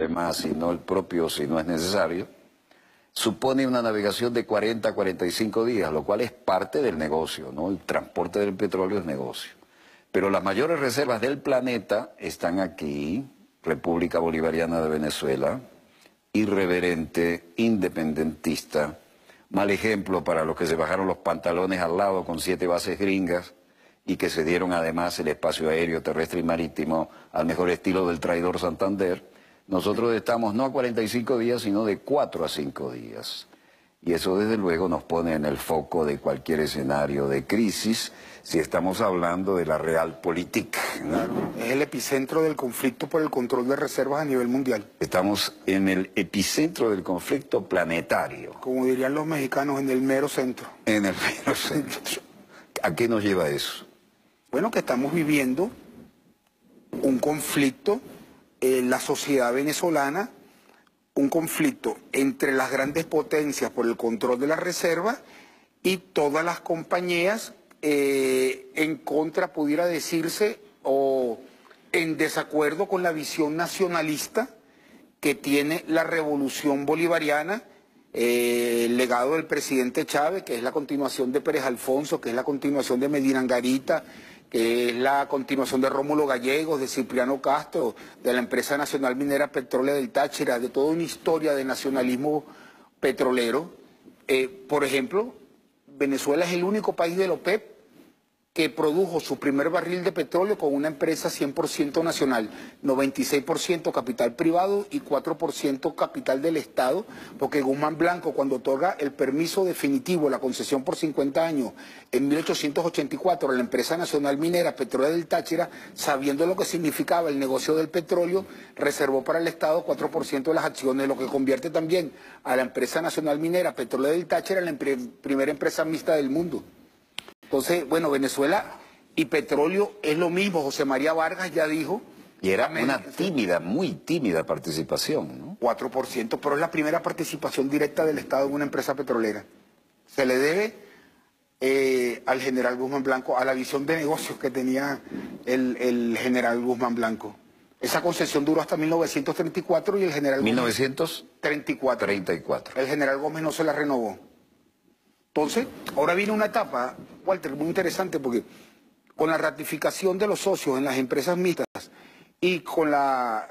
más, sino el propio si no es necesario, supone una navegación de 40 a 45 días, lo cual es parte del negocio, ¿no? El transporte del petróleo es negocio. Pero las mayores reservas del planeta están aquí, República Bolivariana de Venezuela, irreverente, independentista, mal ejemplo para los que se bajaron los pantalones al lado con 7 bases gringas y que se dieron además el espacio aéreo, terrestre y marítimo al mejor estilo del traidor Santander. Nosotros estamos no a 45 días, sino de 4 a 5 días. Y eso desde luego nos pone en el foco de cualquier escenario de crisis, si estamos hablando de la realpolitik, ¿no? Claro, es el epicentro del conflicto por el control de reservas a nivel mundial. Estamos en el epicentro del conflicto planetario. Como dirían los mexicanos, en el mero centro. En el mero centro. ¿A qué nos lleva eso? Bueno, que estamos viviendo un conflicto en la sociedad venezolana, un conflicto entre las grandes potencias por el control de las reservas y todas las compañías en contra, pudiera decirse, o en desacuerdo con la visión nacionalista que tiene la revolución bolivariana, el legado del presidente Chávez, que es la continuación de Pérez Alfonso, que es la continuación de Medina Angarita, que es la continuación de Rómulo Gallegos, de Cipriano Castro, de la empresa nacional minera Petróleo del Táchira, de toda una historia de nacionalismo petrolero. Por ejemplo, Venezuela es el único país de la OPEP que produjo su primer barril de petróleo con una empresa 100% nacional, 96% capital privado y 4% capital del Estado, porque Guzmán Blanco, cuando otorga el permiso definitivo, la concesión por 50 años, en 1884 a la empresa nacional minera Petróleo del Táchira, sabiendo lo que significaba el negocio del petróleo, reservó para el Estado 4% de las acciones, lo que convierte también a la empresa nacional minera Petróleo del Táchira en la primera empresa mixta del mundo. Entonces, bueno, Venezuela y petróleo es lo mismo. José María Vargas ya dijo... Y era una tímida, muy tímida participación, ¿no? 4%, pero es la primera participación directa del Estado en una empresa petrolera. Se le debe al general Guzmán Blanco, a la visión de negocios que tenía el general Guzmán Blanco. Esa concesión duró hasta 1934 y el general... 1934. El general Gómez no se la renovó. Entonces, ahora viene una etapa, Walter, muy interesante, porque con la ratificación de los socios en las empresas mixtas y con la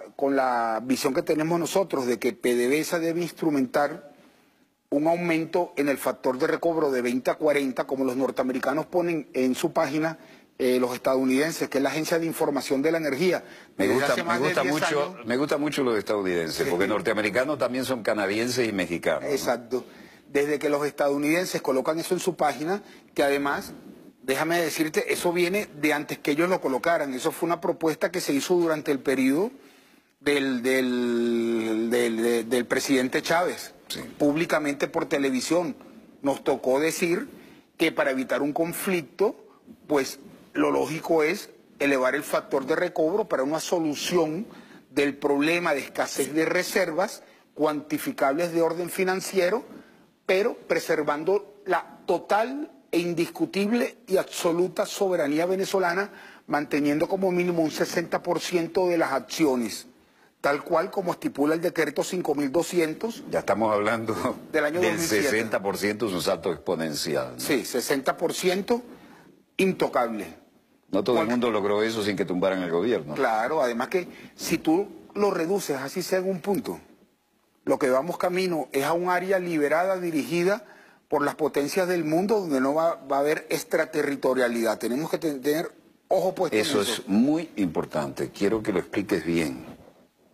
visión que tenemos nosotros de que PDVSA debe instrumentar un aumento en el factor de recobro de 20 a 40, como los norteamericanos ponen en su página, los estadounidenses, que es la Agencia de Información de la Energía. Me gusta mucho los estadounidenses, porque norteamericanos también son canadienses y mexicanos, ¿no? Exacto. Desde que los estadounidenses colocan eso en su página, que además, déjame decirte, eso viene de antes que ellos lo colocaran. Eso fue una propuesta que se hizo durante el periodo del presidente Chávez, sí, públicamente por televisión. Nos tocó decir que para evitar un conflicto, pues lo lógico es elevar el factor de recobro para una solución del problema de escasez de reservas cuantificables de orden financiero, pero preservando la total e indiscutible y absoluta soberanía venezolana, manteniendo como mínimo un 60% de las acciones, tal cual como estipula el decreto 5200. Ya estamos hablando del año 2007. 60%, es un salto exponencial, ¿no? Sí, 60% intocable. No todo el mundo logró eso sin que tumbaran el gobierno. Claro, además que si tú lo reduces, así sea en un punto, lo que vamos camino es a un área liberada, dirigida por las potencias del mundo, donde no va a haber extraterritorialidad. Tenemos que tener ojo puesto en eso. Eso es muy importante. Quiero que lo expliques bien.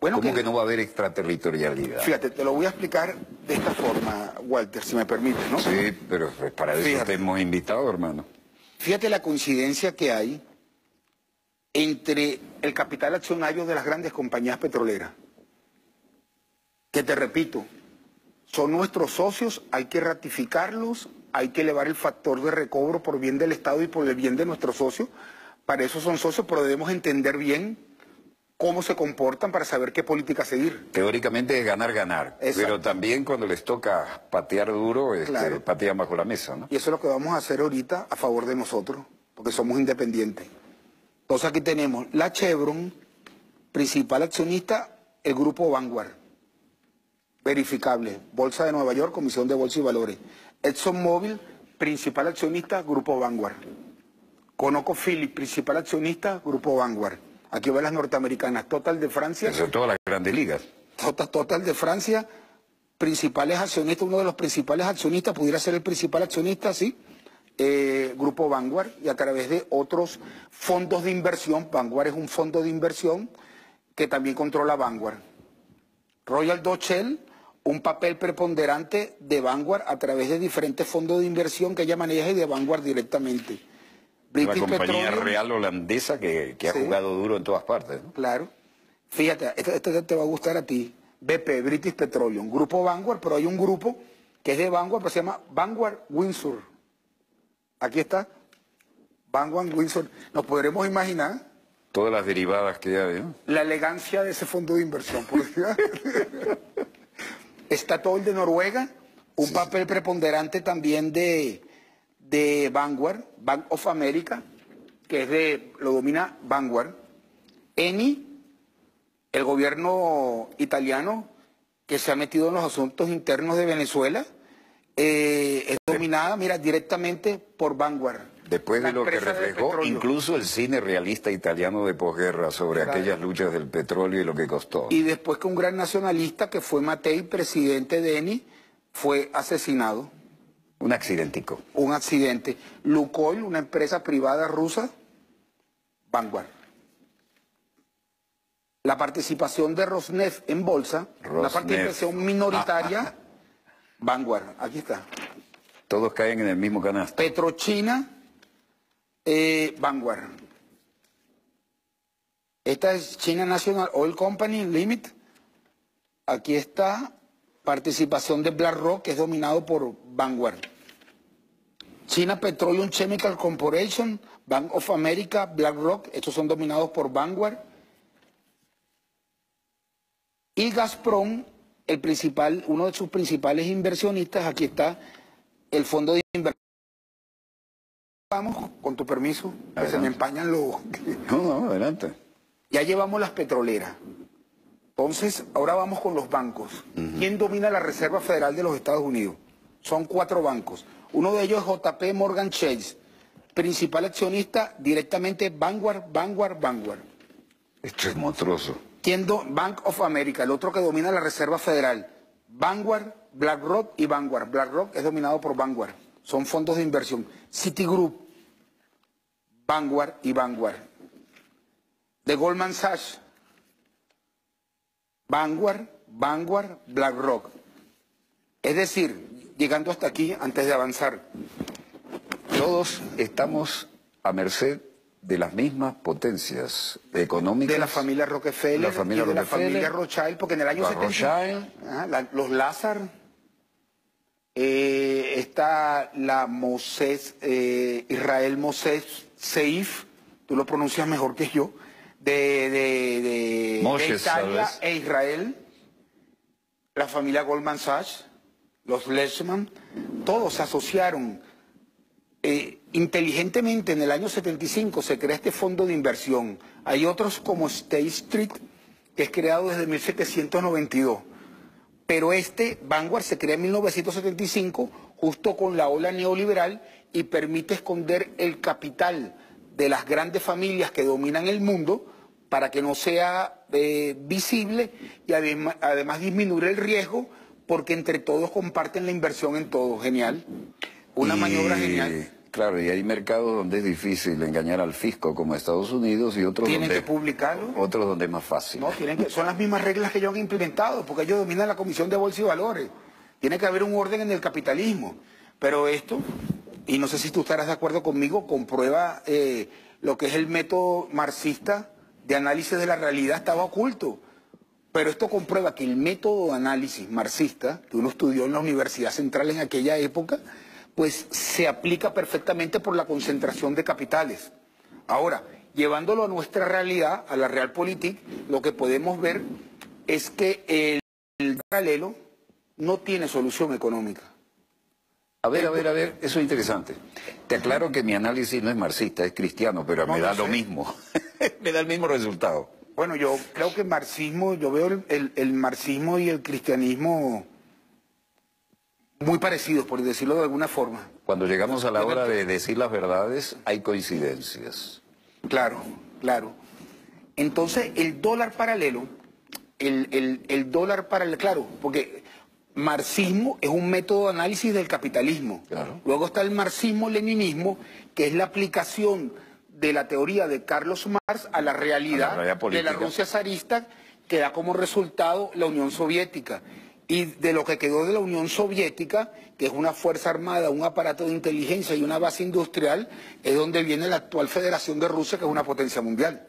Bueno, ¿Cómo que no va a haber extraterritorialidad? Fíjate, te lo voy a explicar de esta forma, Walter, si me permites, ¿no? Sí, pero para eso te hemos invitado, hermano. Fíjate la coincidencia que hay entre el capital accionario de las grandes compañías petroleras, que te repito, son nuestros socios, hay que ratificarlos, hay que elevar el factor de recobro por bien del Estado y por el bien de nuestros socios. Para eso son socios, pero debemos entender bien cómo se comportan para saber qué política seguir. Teóricamente es ganar, ganar. Exacto. Pero también cuando les toca patear duro, claro, patean bajo la mesa, ¿no? Y eso es lo que vamos a hacer ahorita a favor de nosotros, porque somos independientes. Entonces aquí tenemos la Chevron, principal accionista el grupo Vanguard, verificable, Bolsa de Nueva York, Comisión de Bolsa y Valores. ExxonMobil, principal accionista, grupo Vanguard. ConocoPhillips, principal accionista, grupo Vanguard. Aquí ven las norteamericanas. Total de Francia. Eso todas las grandes ligas. Total de Francia, principales accionistas, uno de los principales accionistas, pudiera ser el principal accionista, sí, grupo Vanguard, y a través de otros fondos de inversión. Vanguard es un fondo de inversión que también controla Vanguard. Royal Dutch Shell, un papel preponderante de Vanguard a través de diferentes fondos de inversión que ella maneja y de Vanguard directamente. La compañía Petroleum, real holandesa que ha sí, jugado duro en todas partes, ¿no? claro. Fíjate, esto te va a gustar a ti. BP, British Petroleum, grupo Vanguard, pero hay un grupo que es de Vanguard, pero se llama Vanguard Windsor. Aquí está, Vanguard Windsor. Nos podremos imaginar Todas las derivadas que hay, ¿no? la elegancia de ese fondo de inversión. Está todo el de Noruega, un papel preponderante también de Vanguard, Bank of America, que lo domina Vanguard. Eni, el gobierno italiano que se ha metido en los asuntos internos de Venezuela, es dominada, mira, directamente por Vanguard. Después de lo que reflejó incluso el cine realista italiano de posguerra sobre aquellas luchas del petróleo y lo que costó. Y después que un gran nacionalista que fue Matei, presidente de Eni, fue asesinado. Un accidentico. Un accidente. Lukoil, una empresa privada rusa, Vanguard. La participación de Rosneft en bolsa, la participación minoritaria, Vanguard. Aquí está. Todos caen en el mismo canasto. Petrochina, Vanguard. Esta es China National Oil Company Limited. Aquí está participación de BlackRock, que es dominado por Vanguard. China Petroleum Chemical Corporation, Bank of America, BlackRock, estos son dominados por Vanguard. Y Gazprom, uno de sus principales inversionistas, aquí está el fondo de inversión. Vamos, con tu permiso, que se me empañan los... No, adelante. Ya llevamos las petroleras. Entonces, ahora vamos con los bancos. ¿Quién domina la Reserva Federal de los Estados Unidos? Son 4 bancos. Uno de ellos es JP Morgan Chase, principal accionista directamente Vanguard. Esto es monstruoso. Bank of America, el otro que domina la Reserva Federal. Vanguard, BlackRock y Vanguard. BlackRock es dominado por Vanguard. Son fondos de inversión. Citigroup, Vanguard y Vanguard. De Goldman Sachs, Vanguard, BlackRock. Es decir, llegando hasta aquí, antes de avanzar, todos estamos a merced de las mismas potencias económicas. de la familia Rockefeller, la familia Rothschild, porque en el año 70, los Lazar, está la Israel Moses Seif, tú lo pronuncias mejor que yo, de Italia, ¿sabes? E Israel, la familia Goldman Sachs, los Lehman, todos se asociaron. Inteligentemente en el año 75 se crea este fondo de inversión. Hay otros como State Street, que es creado desde 1792. Pero Vanguard, se crea en 1975, justo con la ola neoliberal, y permite esconder el capital de las grandes familias que dominan el mundo para que no sea visible y además disminuir el riesgo, porque entre todos comparten la inversión en todo. Genial. Una maniobra genial. Claro, y hay mercados donde es difícil engañar al fisco, como Estados Unidos, y otros tienen donde... que publicarlo. Otros donde es más fácil. No, son las mismas reglas que ellos han implementado, porque ellos dominan la Comisión de Bolsa y Valores. Tiene que haber un orden en el capitalismo. Pero esto, y no sé si tú estarás de acuerdo conmigo, comprueba lo que es el método marxista de análisis de la realidad estaba oculto. Pero esto comprueba que el método de análisis marxista, que uno estudió en la Universidad Central en aquella época, pues se aplica perfectamente por la concentración de capitales. Ahora, llevándolo a nuestra realidad, a la realpolitik, lo que podemos ver es que el paralelo no tiene solución económica. A ver, eso es interesante. Te aclaro que mi análisis no es marxista, es cristiano, pero no, me da lo mismo. Me da el mismo resultado. Bueno, yo creo que marxismo, yo veo el marxismo y el cristianismo muy parecidos, por decirlo de alguna forma. Cuando llegamos a la hora de decir las verdades, hay coincidencias. Claro, claro. Entonces, el dólar paralelo, el dólar paralelo, claro, porque marxismo es un método de análisis del capitalismo. Claro. Luego está el marxismo-leninismo, que es la aplicación de la teoría de Carlos Marx a la realidad de la Rusia zarista, que da como resultado la Unión Soviética. Y de lo que quedó de la Unión Soviética, que es una fuerza armada, un aparato de inteligencia y una base industrial, es donde viene la actual Federación de Rusia, que es una potencia mundial.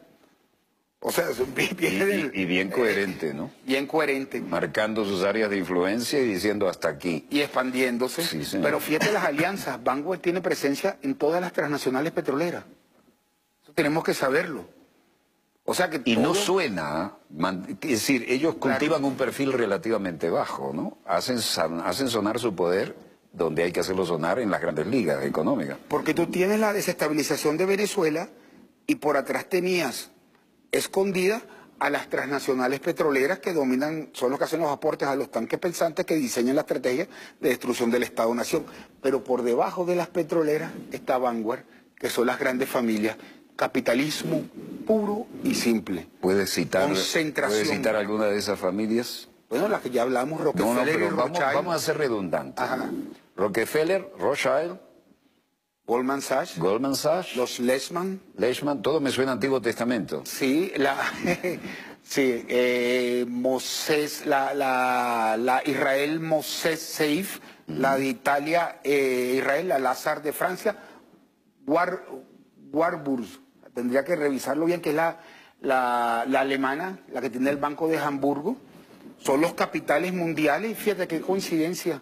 O sea, viene y bien coherente, ¿no? Bien coherente. Marcando sus áreas de influencia y diciendo hasta aquí. Y expandiéndose. Sí, señor. Pero fíjate las alianzas. Vanguard tiene presencia en todas las transnacionales petroleras. Eso tenemos que saberlo. O sea que y todo... no suena, es decir, ellos cultivan un perfil relativamente bajo, ¿no? Hacen sonar su poder donde hay que hacerlo sonar en las grandes ligas económicas. Porque tú tienes la desestabilización de Venezuela y por atrás tenías escondida a las transnacionales petroleras que dominan, son los que hacen los aportes a los tanques pensantes que diseñan la estrategia de destrucción del Estado-Nación. Pero por debajo de las petroleras está Vanguard, que son las grandes familias. Capitalismo puro y simple. ¿Puedes citar alguna de esas familias? Bueno, las que ya hablamos, Rockefeller y Rothschild. Vamos a ser redundantes. Ajá. Rockefeller, Rothschild, Goldman Sachs, los Lehman, todo me suena Antiguo Testamento. Sí, Moses, la Israel Moses Seif, la de Italia, Israel, la Lazar de Francia, Warburg, tendría que revisarlo bien, que es la alemana, la que tiene el Banco de Hamburgo. Son los capitales mundiales, fíjate qué coincidencia.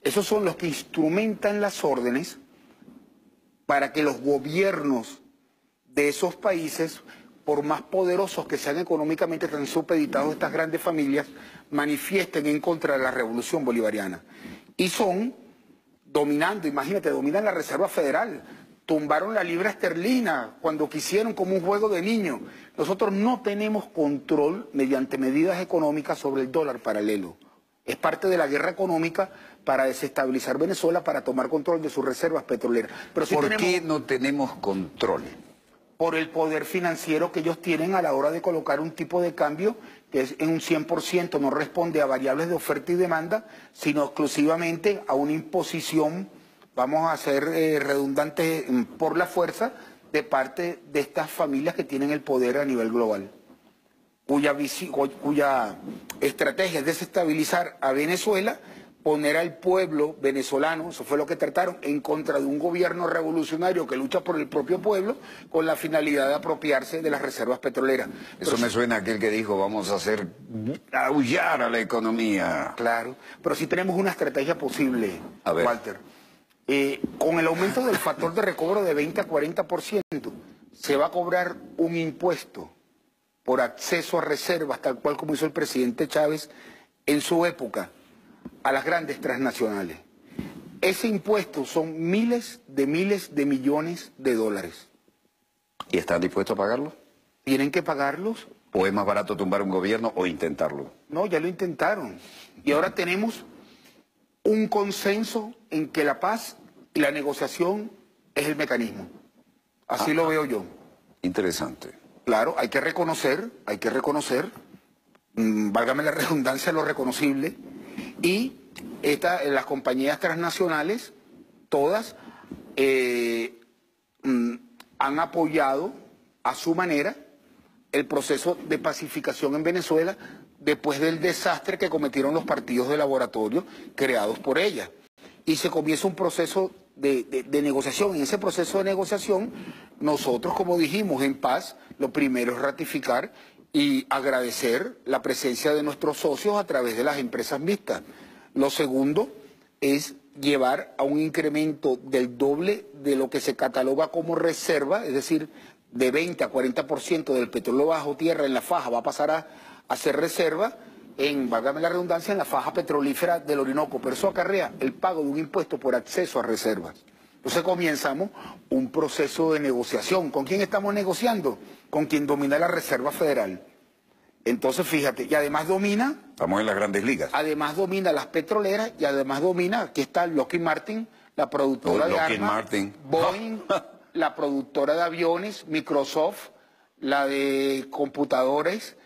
Esos son los que instrumentan las órdenes para que los gobiernos de esos países, por más poderosos que sean económicamente, tan supeditados a estas grandes familias, manifiesten en contra de la revolución bolivariana. Y son, dominando, imagínate, dominan la Reserva Federal, tumbaron la libra esterlina cuando quisieron como un juego de niños. Nosotros no tenemos control mediante medidas económicas sobre el dólar paralelo. Es parte de la guerra económica para desestabilizar Venezuela, para tomar control de sus reservas petroleras. Pero sí ¿Por qué no tenemos control? Por el poder financiero que ellos tienen a la hora de colocar un tipo de cambio que es en un 100%, no responde a variables de oferta y demanda, sino exclusivamente a una imposición, vamos a ser redundantes, por la fuerza de parte de estas familias que tienen el poder a nivel global, cuya estrategia es desestabilizar a Venezuela, poner al pueblo venezolano, eso fue lo que trataron, en contra de un gobierno revolucionario que lucha por el propio pueblo, con la finalidad de apropiarse de las reservas petroleras. Eso me suena a aquel que dijo, vamos a hacer aullar a la economía. Claro, pero sí tenemos una estrategia posible, Walter. Con el aumento del factor de recobro de 20 a 40%, se va a cobrar un impuesto por acceso a reservas, tal cual como hizo el presidente Chávez en su época, a las grandes transnacionales. Ese impuesto son miles de millones de dólares. ¿Y están dispuestos a pagarlo? ¿Tienen que pagarlos? ¿O es más barato tumbar un gobierno o intentarlo? No, ya lo intentaron. Y ahora tenemos un consenso en que la paz y la negociación es el mecanismo. Así lo veo yo. Interesante. Claro, hay que reconocer, válgame la redundancia, lo reconocible, y las compañías transnacionales, todas, han apoyado a su manera el proceso de pacificación en Venezuela después del desastre que cometieron los partidos de laboratorio creados por ella. Y se comienza un proceso de negociación. En ese proceso de negociación, nosotros, como dijimos, en paz, lo primero es ratificar y agradecer la presencia de nuestros socios a través de las empresas mixtas. Lo segundo es llevar a un incremento del doble de lo que se cataloga como reserva, es decir, de 20 a 40% del petróleo bajo tierra en la faja va a pasar a ser reserva, válgame la redundancia, en la faja petrolífera del Orinoco, pero eso acarrea el pago de un impuesto por acceso a reservas. Entonces comenzamos un proceso de negociación. ¿Con quién estamos negociando? Con quien domina la Reserva Federal. Entonces, fíjate, y además domina... Estamos en las grandes ligas. Además domina las petroleras y además domina, aquí está Lockheed Martin, la productora de armas, Boeing, la productora de aviones, Microsoft, la de computadores,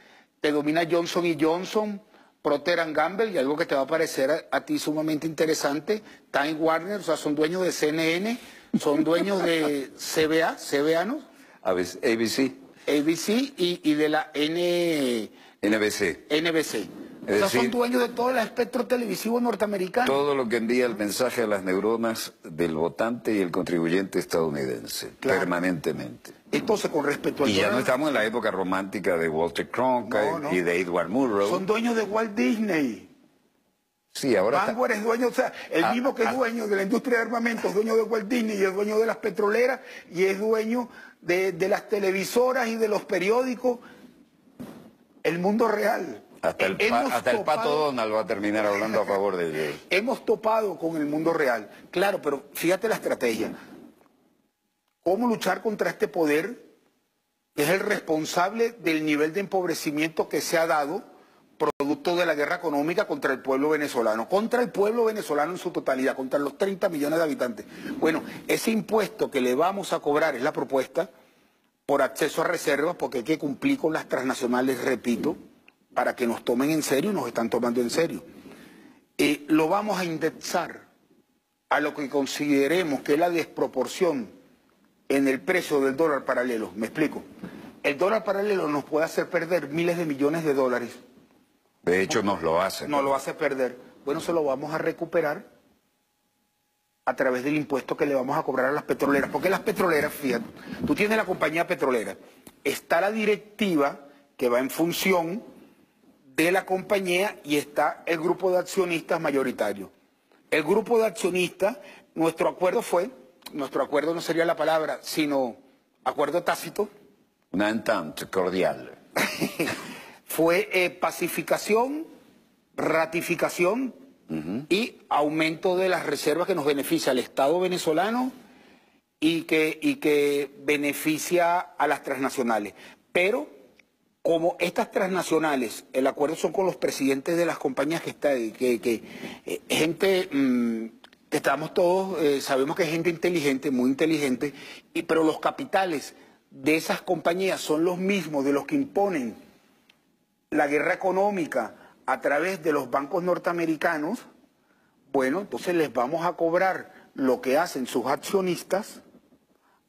te domina Johnson Johnson, Procter & Gamble, y algo que te va a parecer a ti sumamente interesante, Time Warner, o sea, son dueños de CNN, son dueños de CBA, ¿no? ABC. ABC y de la NBC. O sea, son dueños de todo el espectro televisivo norteamericano. Todo lo que envía el mensaje a las neuronas del votante y el contribuyente estadounidense, claro, permanentemente. Entonces, con respecto al... Y ya no estamos en la época romántica de Walter Cronkite y de Edward Murrow. Son dueños de Walt Disney. Sí, ahora Vanguard es dueño, o sea, el mismo que es dueño de la industria de armamentos, es dueño de Walt Disney y es dueño de las petroleras y es dueño de las televisoras y de los periódicos. El mundo real. Hasta el Pato Donald va a terminar hablando a favor de ellos. Hemos topado con el mundo real. Claro, pero fíjate la estrategia. ¿Cómo luchar contra este poder que es el responsable del nivel de empobrecimiento que se ha dado producto de la guerra económica contra el pueblo venezolano? Contra el pueblo venezolano en su totalidad, contra los 30 millones de habitantes. Bueno, ese impuesto que le vamos a cobrar es la propuesta por acceso a reservas, porque hay que cumplir con las transnacionales, repito, para que nos tomen en serio y nos están tomando en serio. Lo vamos a indexar a lo que consideremos que es la desproporción en el precio del dólar paralelo. Me explico. El dólar paralelo nos puede hacer perder miles de millones de dólares. De hecho, nos lo hace. Nos lo hace perder. Bueno, se lo vamos a recuperar a través del impuesto que le vamos a cobrar a las petroleras. Porque las petroleras, fíjate, tú tienes la compañía petrolera, está la directiva que va en función de la compañía y está el grupo de accionistas mayoritario. El grupo de accionistas, nuestro acuerdo no sería la palabra, sino acuerdo tácito. Una entente cordial. Fue pacificación, ratificación y aumento de las reservas que nos beneficia al Estado venezolano y que beneficia a las transnacionales. Pero como estas transnacionales, el acuerdo son con los presidentes de las compañías gente que estamos todos, sabemos que es gente inteligente, muy inteligente, pero los capitales de esas compañías son los mismos de los que imponen la guerra económica a través de los bancos norteamericanos. Bueno, entonces les vamos a cobrar lo que hacen sus accionistas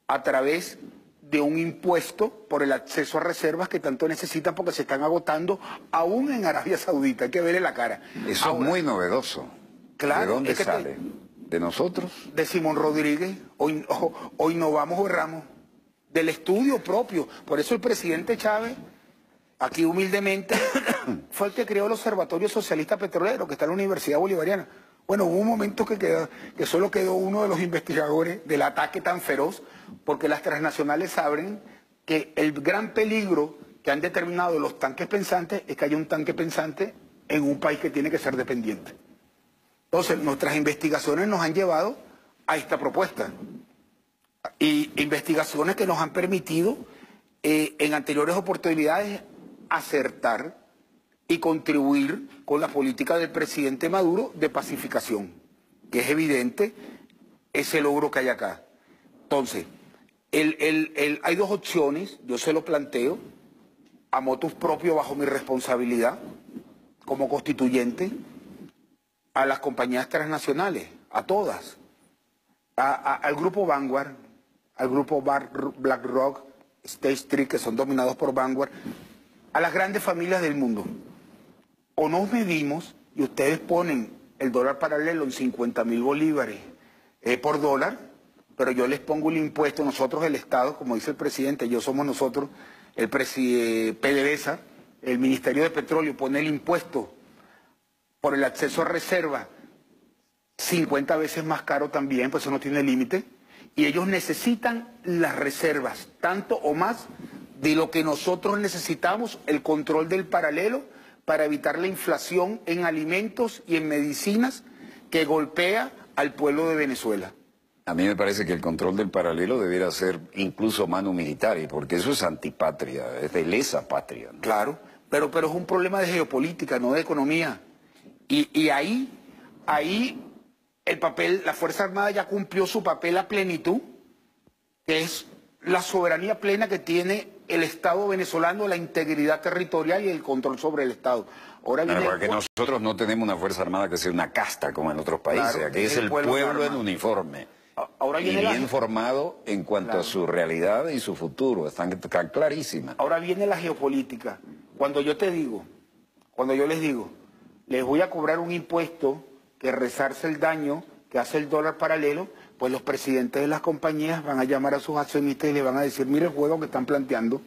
a través de un impuesto por el acceso a reservas que tanto necesitan porque se están agotando aún en Arabia Saudita. Hay que verle la cara. Eso es muy novedoso. Claro. ¿De dónde sale? ¿De nosotros? De Simón Rodríguez. Hoy no vamos o erramos. Del estudio propio. Por eso el presidente Chávez, aquí humildemente, fue el que creó el Observatorio Socialista Petrolero, que está en la Universidad Bolivariana. Bueno, hubo un momento que solo quedó uno de los investigadores del ataque tan feroz, porque las transnacionales saben que el gran peligro que han determinado los tanques pensantes es que haya un tanque pensante en un país que tiene que ser dependiente. Entonces, nuestras investigaciones nos han llevado a esta propuesta. Y investigaciones que nos han permitido, en anteriores oportunidades, acertar y contribuir con la política del presidente Maduro de pacificación, que es evidente ese logro que hay acá. Entonces, hay dos opciones, yo se lo planteo, a motus propio bajo mi responsabilidad, como constituyente, a las compañías transnacionales, a todas, al grupo Vanguard, al grupo BlackRock, State Street, que son dominados por Vanguard, a las grandes familias del mundo. O nos medimos y ustedes ponen el dólar paralelo en 50.000 bolívares por dólar, pero yo les pongo el impuesto, nosotros el Estado, como dice el presidente, yo somos nosotros, el PDVSA, el Ministerio de Petróleo pone el impuesto por el acceso a reserva 50 veces más caro también, pues eso no tiene límite, y ellos necesitan las reservas, tanto o más de lo que nosotros necesitamos, el control del paralelo, para evitar la inflación en alimentos y en medicinas que golpea al pueblo de Venezuela. A mí me parece que el control del paralelo debiera ser incluso manu militari, porque eso es antipatria, es de lesa patria, ¿no? Claro, pero es un problema de geopolítica, no de economía. Y ahí el papel, la Fuerza Armada ya cumplió su papel a plenitud, que es la soberanía plena que tiene el Estado venezolano, la integridad territorial y el control sobre el Estado. Ahora viene porque nosotros no tenemos una Fuerza Armada que sea una casta como en otros países. Claro, aquí es el pueblo en uniforme. Ahora viene y bien formado en cuanto a su realidad y su futuro. Están clarísimas. Ahora viene la geopolítica. Cuando yo les digo, les voy a cobrar un impuesto que resarce el daño que hace el dólar paralelo, pues los presidentes de las compañías van a llamar a sus accionistas y les van a decir, mire el juego que están planteando,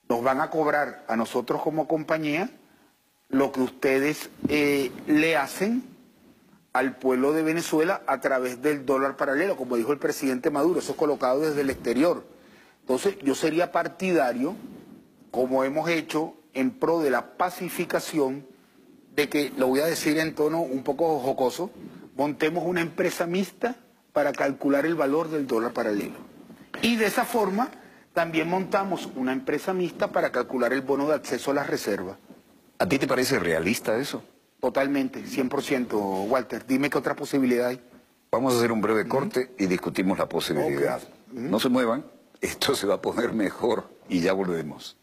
nos van a cobrar a nosotros como compañía lo que ustedes le hacen al pueblo de Venezuela a través del dólar paralelo, como dijo el presidente Maduro, eso es colocado desde el exterior. Entonces yo sería partidario, como hemos hecho en pro de la pacificación, de que, lo voy a decir en tono un poco jocoso, montemos una empresa mixta para calcular el valor del dólar paralelo. Y de esa forma también montamos una empresa mixta para calcular el bono de acceso a las reservas. ¿A ti te parece realista eso? Totalmente, 100%, Walter. Dime qué otra posibilidad hay. Vamos a hacer un breve corte y discutimos la posibilidad. Okay. No se muevan, esto se va a poner mejor y ya volvemos.